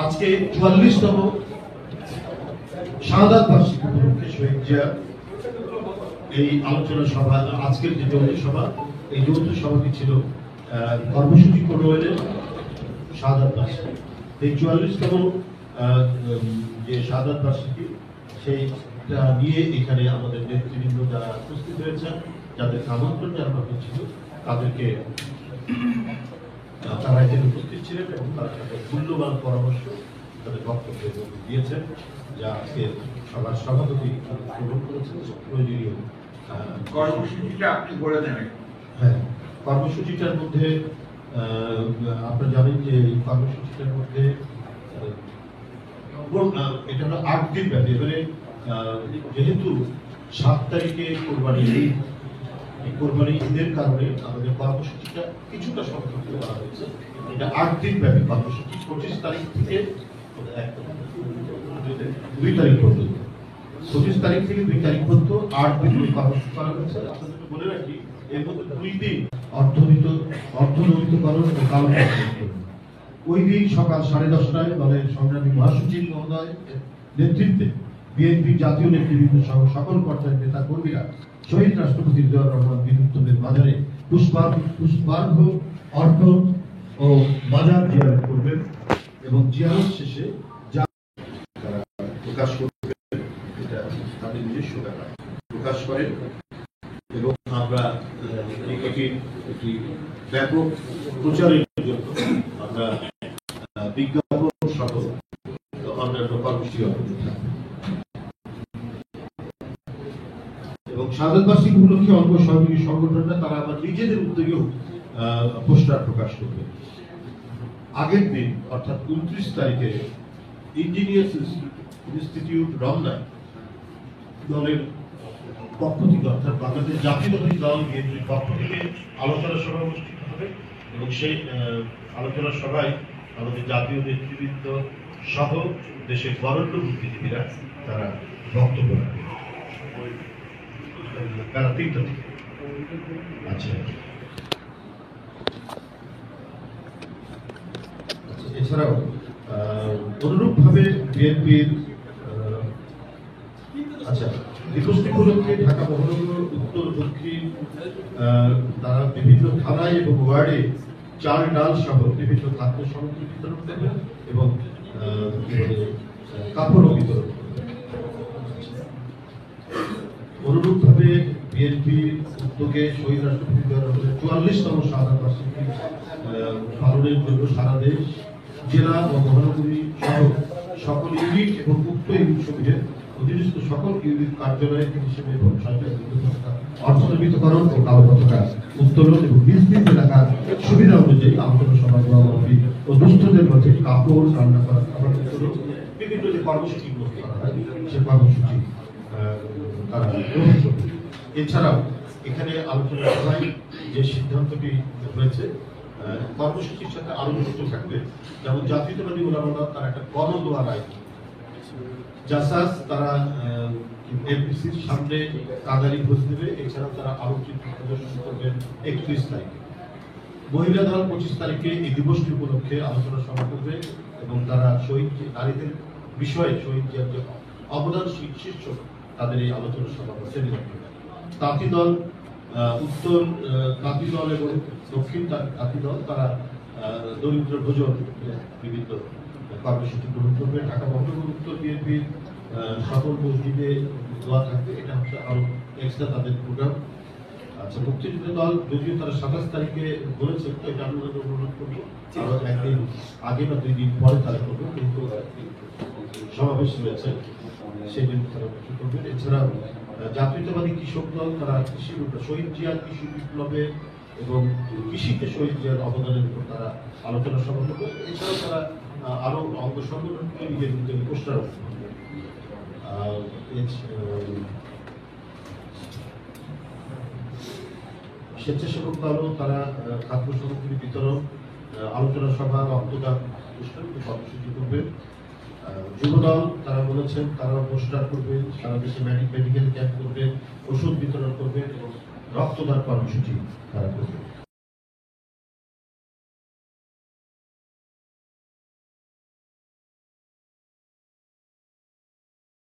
আজকে ৪৪তম শাহাদাত বার্ষিকী উপলক্ষে শহীদ জিয়া এই আলোচনা সভা, আজকের যে যৌথ সভা, এই যৌথ সভাটি ছিল কর্মসূচি প্রণয়নের শাহাদাত বার্ষিকী। এই ৪৪তম যে শাহাদাত বার্ষিকী, সেইটা নিয়ে এখানে আমাদের নেতৃবৃন্দ যারা উপস্থিত হয়েছেন, যাদের আমন্ত্রণ জানানো হয়েছিল, তাদেরকে তারা এখানে উপস্থিত ছিলেন এবং তারা তাদের মূল্যবান পরামর্শ, তাদের বক্তব্য দিয়েছেন, যা আজকে সবার সভাপতি গ্রহণ করেছেন। প্রয়োজনীয় কর্মসূচিটা আপনি বলে দেবেন। হ্যাঁ, কর্মসূচিটার মধ্যে আপনারা জানেন যে এই কর্মসূচিটার মধ্যে এটা হলো ৮ দিন ব্যাপী। এবারে যেহেতু ৭ তারিখে কোরবানি ঈদ, এই কোরবানি ঈদের কারণে আমাদের কর্মসূচিটা কিছুটা সংক্ষিপ্ত করা হয়েছে। এটা ৮ দিন ব্যাপী কর্মসূচি, ২৫ তারিখ থেকে ২ তারিখ পর্যন্ত। ২৫ তারিখ থেকে ২ তারিখ পর্যন্ত ৮ দিন কর্মসূচি করা হয়েছে। আপনাদের বলে রাখি, এর মধ্যে ২ দিন অর্থনৈতিকরণ ও কালো ওই দিন সকাল 10:30টায় দলের সংগ্রামী মহাসচিব মহোদয় নেতৃত্বে বিএনপি জাতীয় নেতৃবৃন্দ সহ সকল পর্যায়ের নেতা কর্মীরা শহীদ রাষ্ট্রপতি জিয়াউর রহমান বিদ্যুতের বাজারে পুষ্পার্ঘ অর্পণ ও বাজার জিয়ারত করবেন এবং জিয়ারত শেষে যা তারা প্রকাশ করবেন, এটা তাদের নিজস্ব ব্যাপার প্রকাশ করেন। এবং আমরা একটি ব্যাপক প্রচারের জন্য আমরা বিজ্ঞাপন সহ অন্যান্য কর্মসূচি এবং শাহাদাত বার্ষিকী উপলক্ষে অঙ্গ সহযোগী সংগঠনটা তারা আবার নিজেদের উদ্যোগেও পোস্টার প্রকাশ করবে। আগের দিন অর্থাৎ ২৯ তারিখে ইঞ্জিনিয়ার্স ইনস্টিটিউট রমনায় দলের পক্ষ থেকে, অর্থাৎ বাংলাদেশ জাতীয়তাবাদী দল বিএনপির পক্ষ থেকে আলোচনা সভা অনুষ্ঠিত হবে এবং সেই আলোচনা সভায় আমাদের জাতীয় নেতৃবৃন্দ সহ দেশের বরেণ্য বুদ্ধিজীবীরা তারা বক্তব্য রাখবে বেলা ৩টা থেকে। আচ্ছা, এছাড়াও অনুরূপভাবে বিএনপির দিবসটি উপলক্ষে ঢাকা মহানগর উত্তর দক্ষিণ তারা বিভিন্ন থানায় এবং ওয়ার্ডে চাল ডাল সহ বিভিন্ন খাদ্য সামগ্রী বিতরণ করবে এবং কাপড়ও বিতরণ করবে। অনুরূপভাবে বিএনপির উদ্যোগে শহীদ রাষ্ট্রপতি জিয়াউর রহমানের ৪৪তম শাহাদাত বার্ষিকী পালনের জন্য সারা দেশ, জেলা ও মহানগরী সহ সকল ইউনিট এবং উক্ত ইউনিট সমূহের অধীনস্থ সকল ইউনিট কার্যালয়ের হিসেবে এবং অর্থনৈতিক বিতরণ ও কালো পতাকা উত্তোলন এবং নিজ নিজ এলাকার সুবিধা অনুযায়ী আলোচনা সভা সভাপতি ও দুস্থদের মধ্যে কাপড়, রান্না করা খাবার বিতরণ, বিভিন্ন যে কর্মসূচিগুলো করা হয় সে কর্মসূচি তারা গ্রহণ করবে। এছাড়াও এখানে আলোচনা সভায় যে সিদ্ধান্তটি হয়েছে, কর্মসূচির সাথে আরো যুক্ত থাকবে, যেমন জাতীয়তাবাদী ওলামা দল তারা একটা গণদোয়া রায়, জাসাস তারা এমপিসির সামনে কাদারি ভোজ দেবে। এছাড়াও তারা আলোচিত প্রদর্শন করবেন ৩১ তারিখে। মহিলা দল ২৫ তারিখে এই দিবসটি উপলক্ষে আলোচনা সভা করবে এবং তারা শহীদ নারীদের বিষয়ে শহীদ জিয়ার যে অবদান শীর্ষক তাদের এই আলোচনা সভা সেমিনার করবে। তাঁতি দল, উত্তর তাঁতি দল এবং দক্ষিণ তাঁতি দল তারা দরিদ্র ভোজন বিভিন্ন কর্মসূচি গ্রহণ করবে। ঢাকা মহানগর উত্তর বিএনপির সকল মসজিদে দোয়া থাকবে, এটা হচ্ছে আরো এক্সট্রা তাদের প্রোগ্রাম। আচ্ছা, মুক্তিযুদ্ধ দল যদিও তারা ২৭ তারিখে বলেছে, তো এটা আমরা অনুরোধ করবো আরো একদিন আগে বা ২ দিন পরে তারা করবে, কিন্তু সমাবেশ রয়েছে সেই দিন তারা করবে। এছাড়াও জাতীয়তাবাদী কৃষক দল তারা কৃষির উপর শহীদ জিয়ার কৃষি বিপ্লবে এবং কৃষিতে শহীদ জিয়ার অবদানের উপর তারা আলোচনা সভা করবে। এছাড়াও তারা আরো অঙ্গ সংগঠনকে নিজের উদ্যোগে পোস্টার করবে। স্বেচ্ছাসেবক দলও তারা খাদ্য সামগ্রী বিতরণ, আলোচনা সভা, রক্তদান অনুষ্ঠান কর্মসূচি করবে। যুবদল তারা বলেছেন তারা পোস্টার করবে, সারা দেশে মেডিকেল ক্যাম্প করবে, ওষুধ বিতরণ করবে এবং রক্তদান কর্মসূচি তারা করবে।